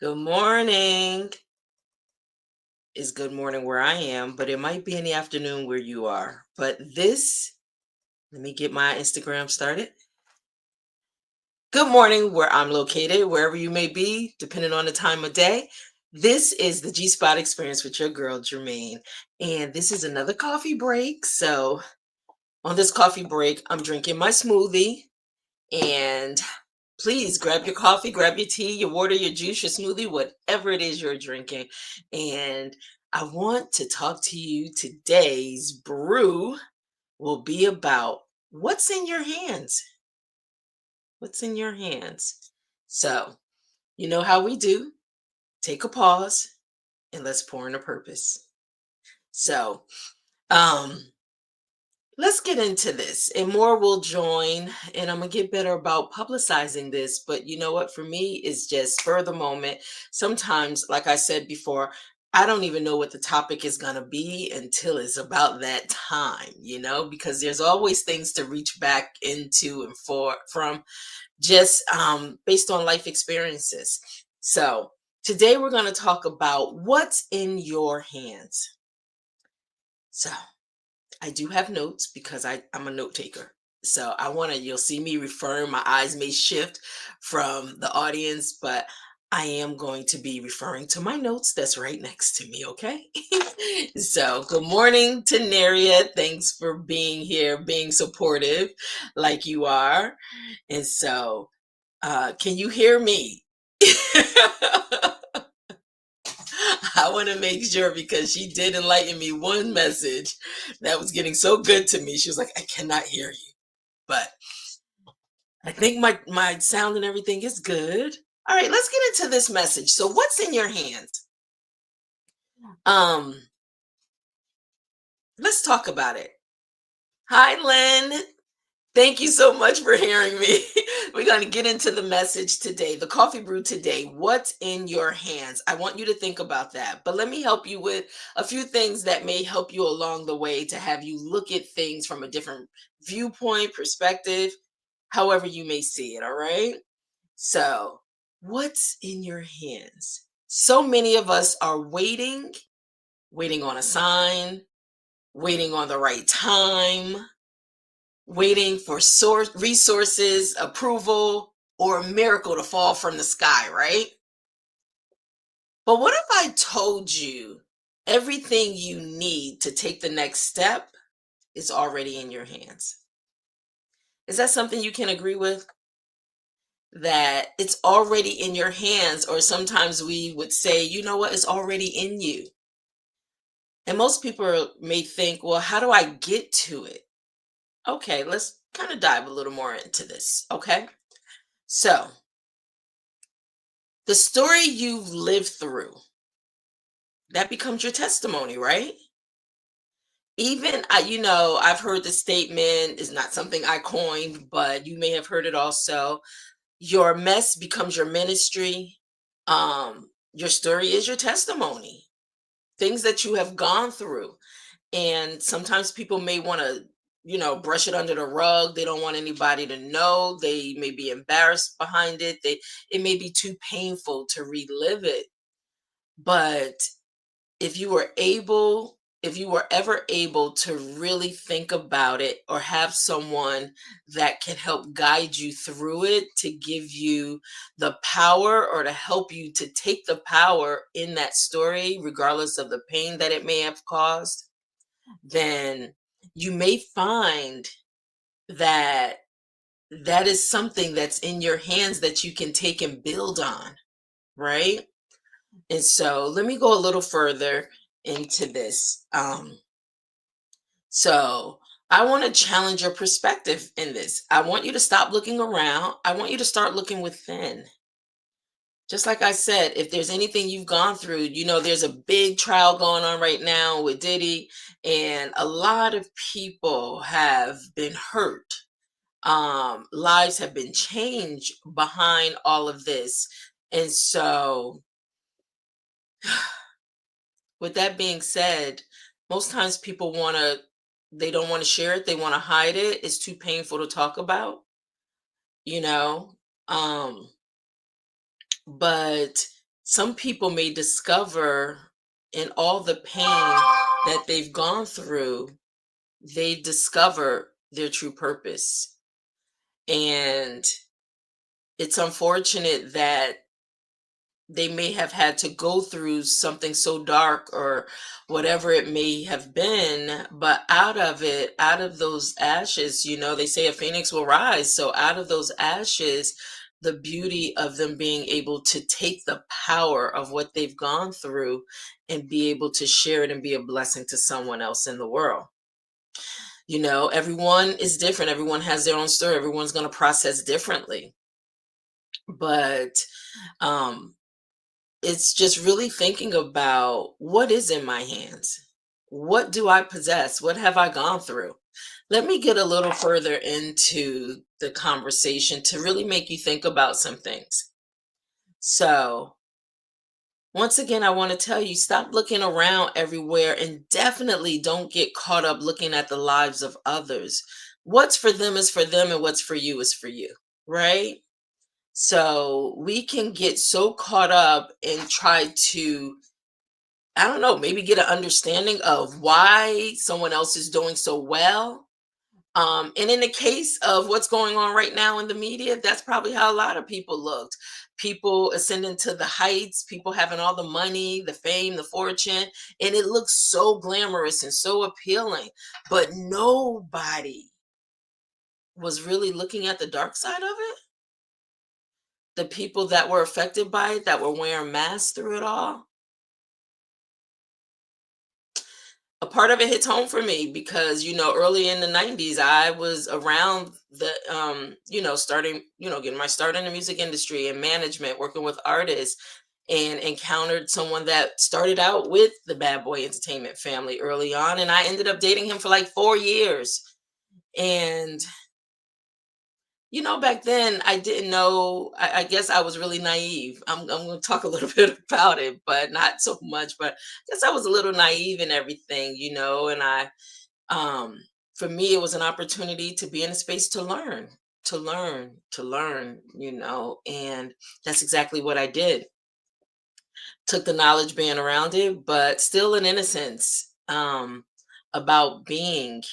Good morning is good morning where I am, but it might be in the afternoon where you are. Let me get my Instagram started. Good morning where I'm located, wherever you may be, depending on the time of day. This is the G Spot Experience with your girl, Germaine. And this is another coffee break. So, on this coffee break, I'm drinking my smoothie. And please grab your coffee, grab your tea, your water, your juice, your smoothie, whatever it is you're drinking. And I want to talk to you. Today's brew will be about what's in your hands. What's in your hands? So, you know how we do. Take a pause and let's pour in a purpose. So, um, let's get into this, and more will join. And I'm gonna get better about publicizing this. But you know what? For me, is just for the moment. Sometimes, like I said before, I don't even know what the topic is gonna be until it's about that time. Because there's always things to reach back into and for from just based on life experiences. So today we're gonna talk about what's in your hands. So I do have notes because I'm a note taker. So you'll see me referring, my eyes may shift from the audience, but I am going to be referring to my notes that's right next to me, okay? So good morning to Neria. Thanks for being here, being supportive like you are. And so, can you hear me? I want to make sure because she did enlighten me one message that was getting so good to me. She was like, I cannot hear you. But I think my sound and everything is good. All right, let's get into this message. So what's in your hands? Um, let's talk about it. Hi, Lynn. Thank you so much for hearing me. We're going to get into the message today, the coffee brew today. What's in your hands? I want you to think about that. But let me help you with a few things that may help you along the way to have you look at things from a different viewpoint, perspective, however you may see it. All right. So, what's in your hands? So many of us are waiting on a sign, waiting on the right time, waiting for resources, approval, or a miracle to fall from the sky, right? But what if I told you everything you need to take the next step is already in your hands? Is that something you can agree with? That it's already in your hands, or sometimes we would say, you know what, it's already in you. And most people may think, well, how do I get to it? Okay, let's kind of dive a little more into this. Okay. So, the story you've lived through, that becomes your testimony, right? Even I've heard the statement is not something I coined, but you may have heard it also. Your mess becomes your ministry. Your story is your testimony. Things that you have gone through. And sometimes people may want to, brush it under the rug. They don't want anybody to know. They may be embarrassed behind it. It may be too painful to relive it. But if you were able if you were ever able to really think about it, or have someone that can help guide you through it, to give you the power, or to help you to take the power in that story regardless of the pain that it may have caused, then you may find that that is something that's in your hands that you can take and build on, right? And so let me go a little further into this. So I want to challenge your perspective in this. I want you to stop looking around. I want you to start looking within. Just like I said, if there's anything you've gone through, there's a big trial going on right now with Diddy, and a lot of people have been hurt. Lives have been changed behind all of this. And so, with that being said, most times they don't want to share it, they want to hide it. It's too painful to talk about, you know. Um, but some people may discover in all the pain that they've gone through, they discover their true purpose. And it's unfortunate that they may have had to go through something so dark or whatever it may have been, but out of it, out of those ashes, they say a phoenix will rise. So out of those ashes, the beauty of them being able to take the power of what they've gone through and be able to share it and be a blessing to someone else in the world. Everyone is different, everyone has their own story, everyone's going to process differently, but um it's just really thinking about what is in my hands. What do I possess? What have I gone through? Let me get a little further into the conversation to really make you think about some things. So, once again, I want to tell you, stop looking around everywhere and definitely don't get caught up looking at the lives of others. What's for them is for them, and what's for you is for you, right? So we can get so caught up and try to, I don't know, maybe get an understanding of why someone else is doing so well. And in the case of what's going on right now in the media, that's probably how a lot of people looked. People ascending to the heights, people having all the money, the fame, the fortune, and it looks so glamorous and so appealing. But nobody was really looking at the dark side of it. The people that were affected by it, that were wearing masks through it all. A part of it hits home for me because, early in the 90s, I was around starting, getting my start in the music industry and management, working with artists, and encountered someone that started out with the Bad Boy Entertainment family early on. And I ended up dating him for like 4 years. And back then I didn't know. I guess I was really naive. I'm going to talk a little bit about it, but not so much. But I guess I was a little naive in everything, and um, for me, it was an opportunity to be in a space to learn, to learn, and that's exactly what I did. Took the knowledge being around it, but still an innocence about being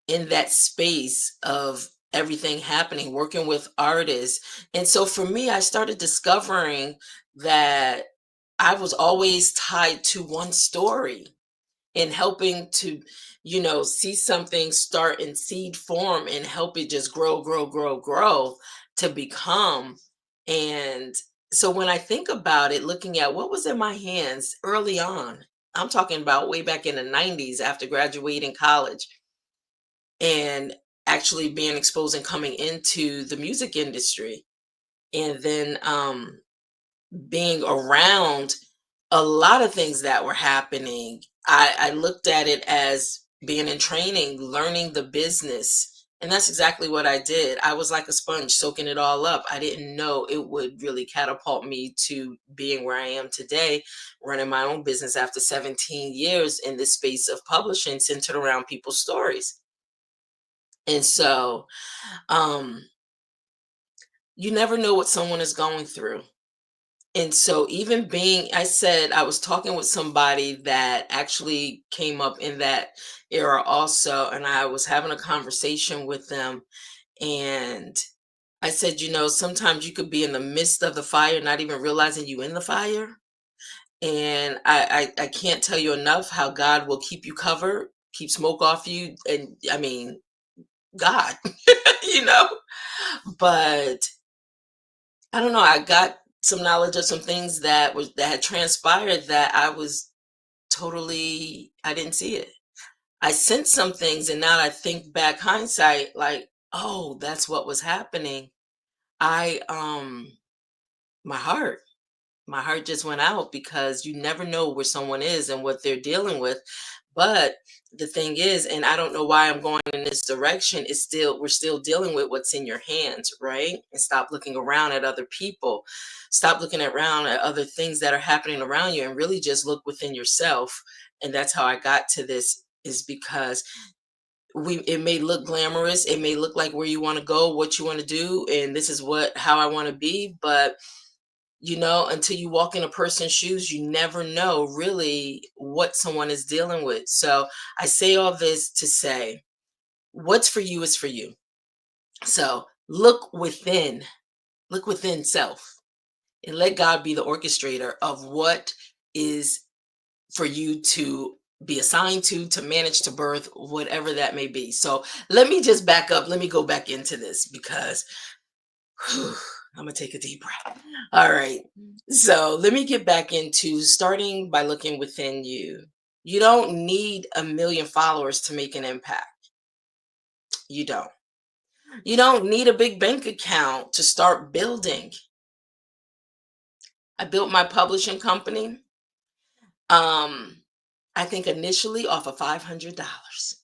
in that space of everything happening, working with artists. And so for me, I started discovering that I was always tied to one story and helping to, see something start in seed form and help it just grow, grow, grow, grow to become. And so when I think about it, looking at what was in my hands early on, I'm talking about way back in the 90s after graduating college and actually being exposed and coming into the music industry, and then being around a lot of things that were happening. I looked at it as being in training, learning the business, and that's exactly what I did. I was like a sponge soaking it all up. I didn't know it would really catapult me to being where I am today, running my own business after 17 years in this space of publishing centered around people's stories. And so, um, you never know what someone is going through. And so, even being, I said, I was talking with somebody that actually came up in that era also, and I was having a conversation with them. And I said, sometimes you could be in the midst of the fire, not even realizing you in the fire. And I can't tell you enough how God will keep you covered, keep smoke off you. And I mean, God, you know? But I don't know, I got some knowledge of some things that had transpired that I was totally, I didn't see it. I sensed some things, and now I think back hindsight, like, oh, that's what was happening. I my heart my heart just went out because you never know where someone is and what they're dealing with. But the thing is, and I don't know why I'm going in this direction, is still, we're still dealing with what's in your hands, right? And stop looking around at other people. Stop looking around at other things that are happening around you and really just look within yourself. And that's how I got to this, is because it may look glamorous, it may look like where you want to go, what you want to do, and this is what how I want to be, but until you walk in a person's shoes, you never know really what someone is dealing with. So I say all this to say, what's for you is for you. So look within self, and let God be the orchestrator of what is for you to be assigned to manage, to birth, whatever that may be. So let me just back up. Let me go back into this because whew, I'm going to take a deep breath. All right. So let me get back into starting by looking within you. You don't need a million followers to make an impact. You don't. You don't need a big bank account to start building. I built my publishing company. Um, I think initially off of $500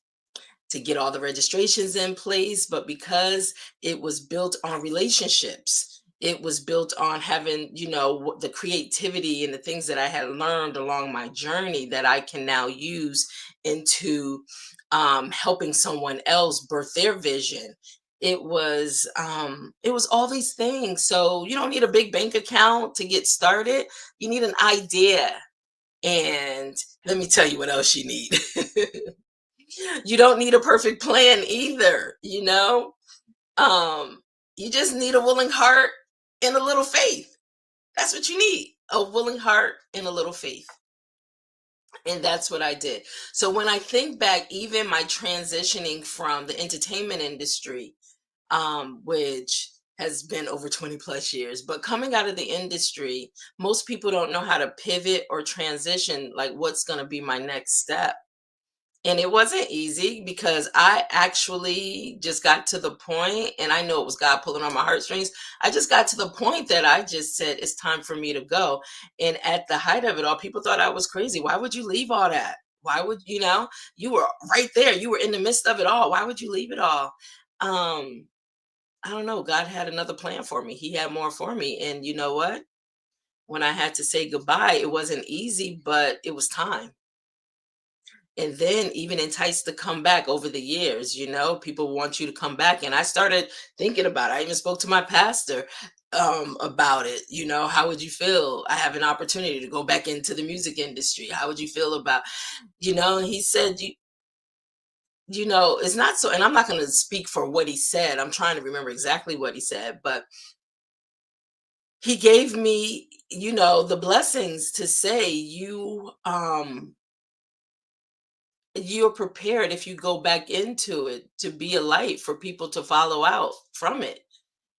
to get all the registrations in place, but because it was built on relationships, it was built on having, the creativity and the things that I had learned along my journey that I can now use into helping someone else birth their vision. It was all these things. So you don't need a big bank account to get started. You need an idea. And let me tell you what else you need. You don't need a perfect plan either. Um, you just need a willing heart and a little faith. That's what you need. A willing heart and a little faith. And that's what I did. So when I think back, even my transitioning from the entertainment industry, which has been over 20 plus years, but coming out of the industry, most people don't know how to pivot or transition, like what's going to be my next step. And it wasn't easy because I actually just got to the point, and I know it was God pulling on my heartstrings. I just got to the point that I just said, it's time for me to go. And at the height of it all, people thought I was crazy. Why would you leave all that? Why would, you were right there. You were in the midst of it all. Why would you leave it all? Um, I don't know. God had another plan for me. He had more for me. And you know what? When I had to say goodbye, it wasn't easy, but it was time. And then even enticed to come back over the years, people want you to come back. And I started thinking about it. I even spoke to my pastor about it. How would you feel? I have an opportunity to go back into the music industry. How would you feel about, and he said, it's not so, and I'm not going to speak for what he said. I'm trying to remember exactly what he said, but he gave me, the blessings to say, you're prepared if you go back into it to be a light for people to follow out from it.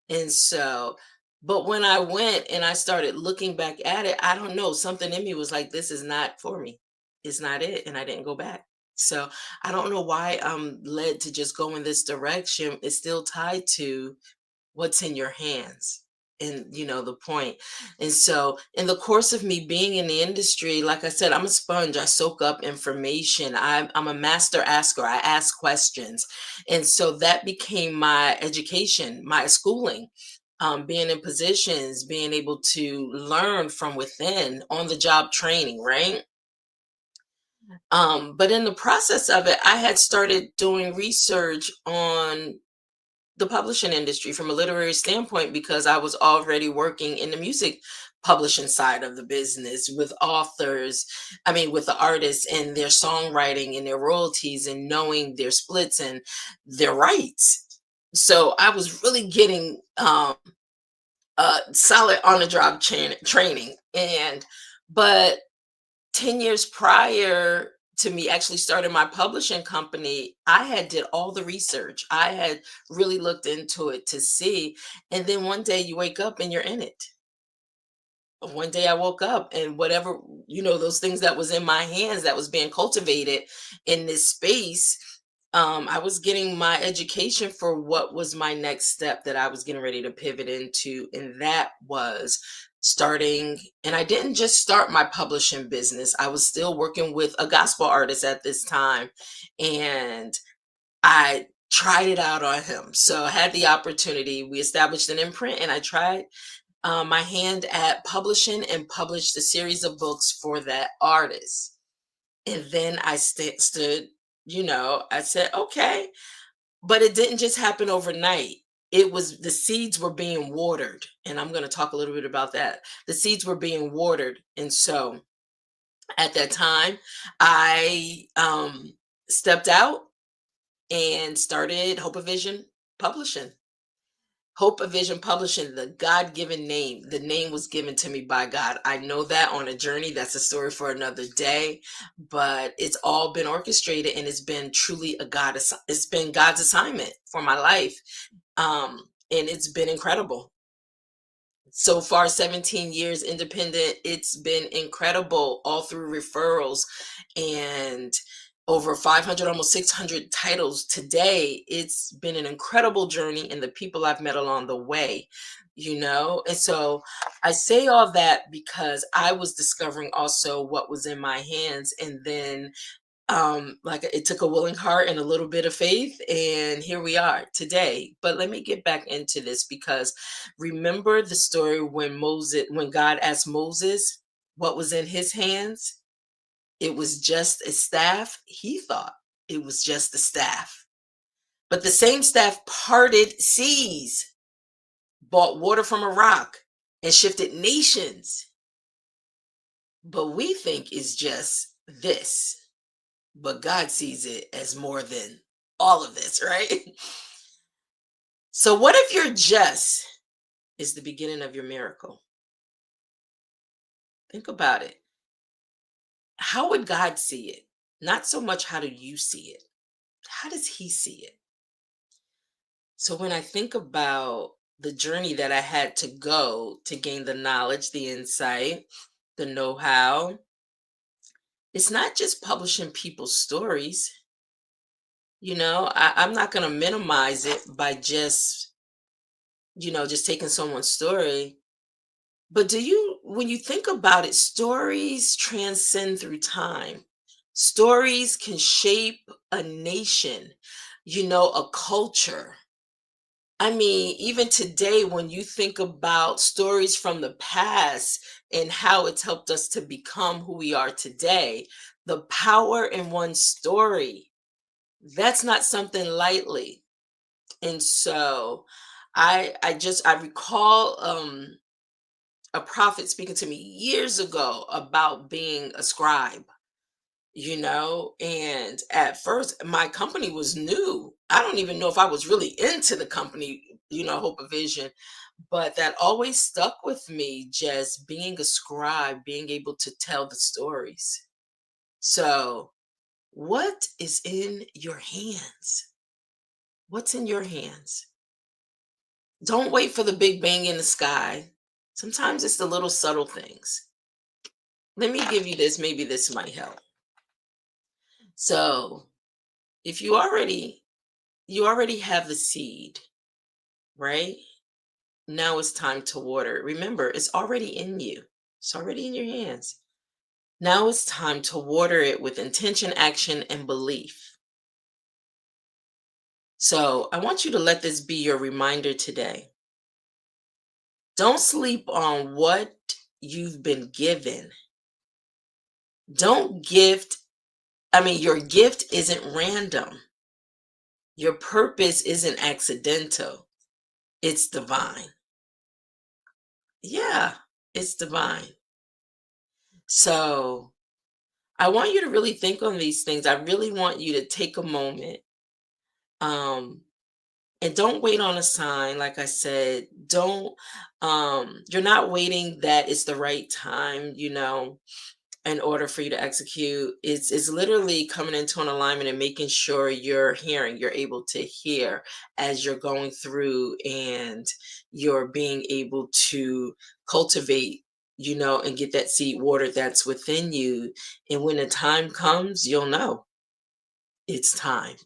And so, but when I went and I started looking back at it, I don't know, something in me was like, this is not for me. It's not it. And I didn't go back. So I don't know why I'm led to just go in this direction. It's still tied to what's in your hands, and the point. And so in the course of me being in the industry, like I said, I'm a sponge. I soak up information. I'm a master asker. I ask questions. And so that became my education, my schooling. Being in positions, being able to learn from within, on the job training, right? But in the process of it, I had started doing research on the publishing industry from a literary standpoint because I was already working in the music publishing side of the business with authors, I mean, with the artists and their songwriting and their royalties and knowing their splits and their rights. So I was really getting solid on the job training. But 10 years prior to me actually starting my publishing company, I had did all the research. I had really looked into it to see. And then one day you wake up and you're in it. One day I woke up and whatever, those things that was in my hands that was being cultivated in this space, I was getting my education for what was my next step that I was getting ready to pivot into. And that was starting, and I didn't just start my publishing business. I was still working with a gospel artist at this time. And I tried it out on him. So I had the opportunity. We established an imprint and I tried my hand at publishing and published a series of books for that artist. And then I stood, I said, okay, but it didn't just happen overnight. It was the seeds were being watered, and I'm going to talk a little bit about that. The seeds were being watered, and so at that time, I stepped out and started Hope of Vision Publishing. Hope of Vision Publishing, the God given name. The name was given to me by God. I know that on a journey. That's a story for another day. But it's all been orchestrated, and it's been truly it's been God's assignment for my life. And it's been incredible. So far, 17 years independent, it's been incredible, all through referrals and over 500, almost 600 titles today. It's been an incredible journey, and the people I've met along the way, and so I say all that because I was discovering also what was in my hands, and then like it took a willing heart and a little bit of faith, and here we are today. But let me get back into this, because remember the story when God asked Moses what was in his hands. It was just a staff. He thought it was just a staff, but the same staff parted seas, bought water from a rock, and shifted nations. But we think it's just this, but God sees it as more than all of this, right? So, what if your just is the beginning of your miracle? Think about it. How would God see it? Not so much how do you see it, how does He see it? So, when I think about the journey that I had to go to gain the knowledge, the insight, the know how, it's not just publishing people's stories. I'm not going to minimize it by just taking someone's story. But when you think about it, stories transcend through time. Stories can shape a nation, a culture. I mean, even today, when you think about stories from the past and how it's helped us to become who we are today, the power in one story, that's not something lightly. And so I recall a prophet speaking to me years ago about being a scribe, and at first my company was new. I don't even know if I was really into the company, Hope of Vision, but that always stuck with me, just being a scribe, being able to tell the stories. So, what is in your hands? What's in your hands? Don't wait for the big bang in the sky. Sometimes it's the little subtle things. Let me give you this. Maybe this might help. So, if you already have the seed, right? Now it's time to water it. Remember, it's already in you. It's already in your hands. Now it's time to water it with intention, action, and belief. So, I want you to let this be your reminder today. Don't sleep on what you've been given. Don't gift Your gift isn't random. Your purpose isn't accidental. It's divine. Yeah, it's divine. So I want you to really think on these things. I really want you to take a moment. Um, and don't wait on a sign. Like I said, you're not waiting that it's the right time, in order for you to execute. It's literally coming into an alignment and making sure you're able to hear as you're going through, and you're being able to cultivate, and get that seed water that's within you. And when the time comes, you'll know it's time.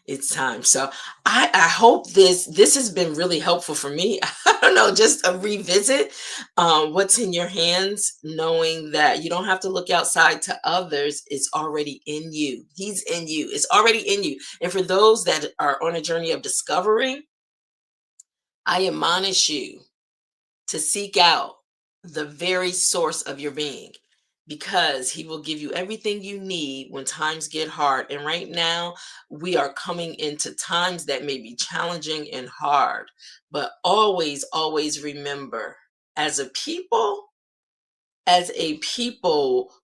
It's time. So I hope this has been really helpful for me. I don't know, just a revisit, what's in your hands, knowing that you don't have to look outside to others. It's already in you. He's in you. It's already in you. And for those that are on a journey of discovering, I admonish you to seek out the very source of your being. because he will give you everything you need when times get hard. And right now, we are coming into times that may be challenging and hard. But always, always remember, as a people,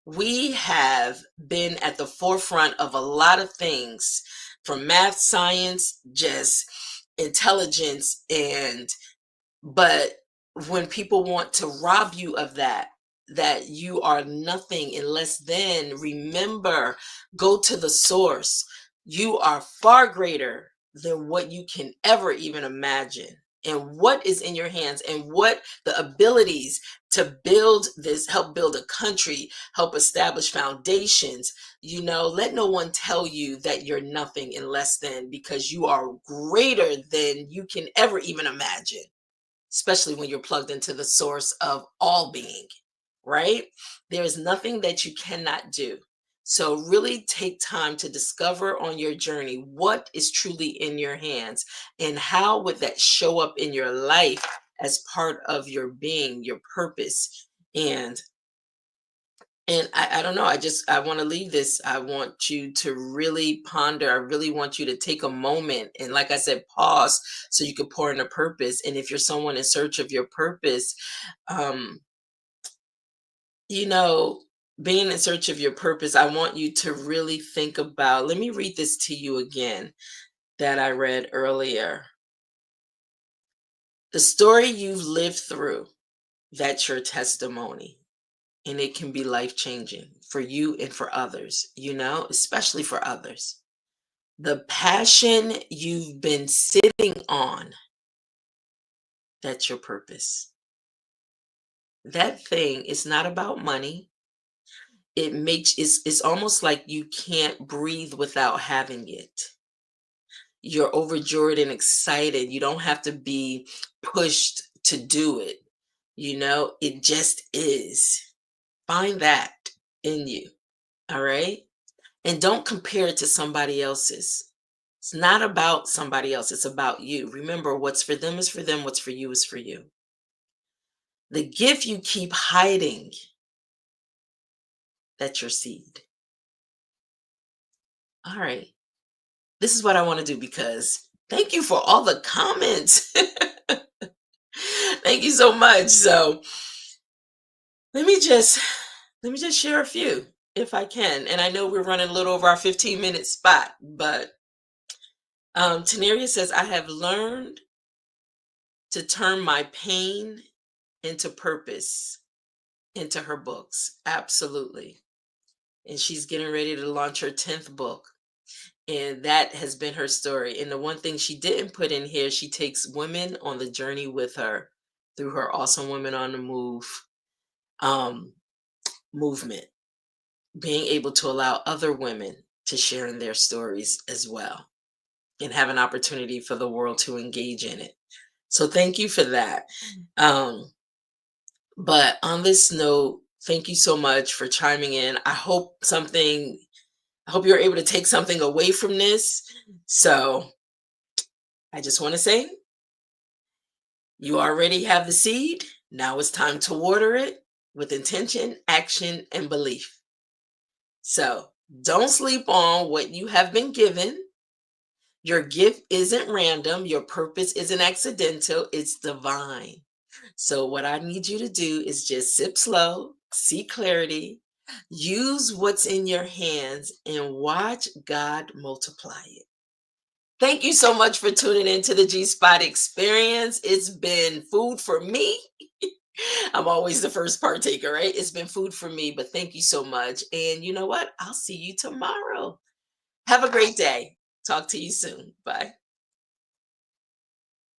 we have been at the forefront of a lot of things, from math, science, just intelligence, and but when people want to rob you of that, that you are nothing and less than, remember, go to the source. You are far greater than what you can ever even imagine. And what is in your hands, and what the abilities to build this, help build a country, help establish foundations. Let no one tell you that you're nothing and less than, because you are greater than you can ever even imagine, especially when you're plugged into the source of all being, right? There is nothing that you cannot do. So, really take time to discover on your journey what is truly in your hands, and how would that show up in your life as part of your being, your purpose. And I don't know. I want to leave this. I want you to really ponder. I really want you to take a moment and, like I said, pause so you can pour in a purpose. And if you're someone in search of your purpose, um, you know, being in search of your purpose, I want you to really think about. Let me read this to you again that I read earlier. The story you've lived through, that's your testimony. And it can be life changing for you and for others, especially for others. The passion you've been sitting on, that's your purpose. That thing is not about money. It's almost like you can't breathe without having it. You're overjoyed and excited. You don't have to be pushed to do it. It just is. Find that in you. All right. And don't compare it to somebody else's. It's not about somebody else, it's about you. Remember, what's for them is for them, what's for you is for you. The gift you keep hiding, that's your seed. All right. This is what I want to do, because thank you for all the comments. Thank you so much. So let me just share a few if I can. And I know we're running a little over our 15-minute spot, but Tenaria says, I have learned to turn my pain into purpose, into her books. Absolutely. And she's getting ready to launch her 10th book. And that has been her story. And the one thing she didn't put in here, she takes women on the journey with her through her Awesome Women on the Move um, movement, being able to allow other women to share in their stories as well, and have an opportunity for the world to engage in it. So thank you for that. Um, But on this note, thank you so much for chiming in. I hope you're able to take something away from this. So I just want to say, you already have the seed. Now it's time to water it with intention, action, and belief. So don't sleep on what you have been given. Your gift isn't random. Your purpose isn't accidental. It's divine. So, what I need you to do is just sip slow, see clarity, use what's in your hands, and watch God multiply it. Thank you so much for tuning in to the G Spot Experience. It's been food for me. I'm always the first partaker, right? It's been food for me, but thank you so much. And you know what? I'll see you tomorrow. Have a great day. Talk to you soon. Bye.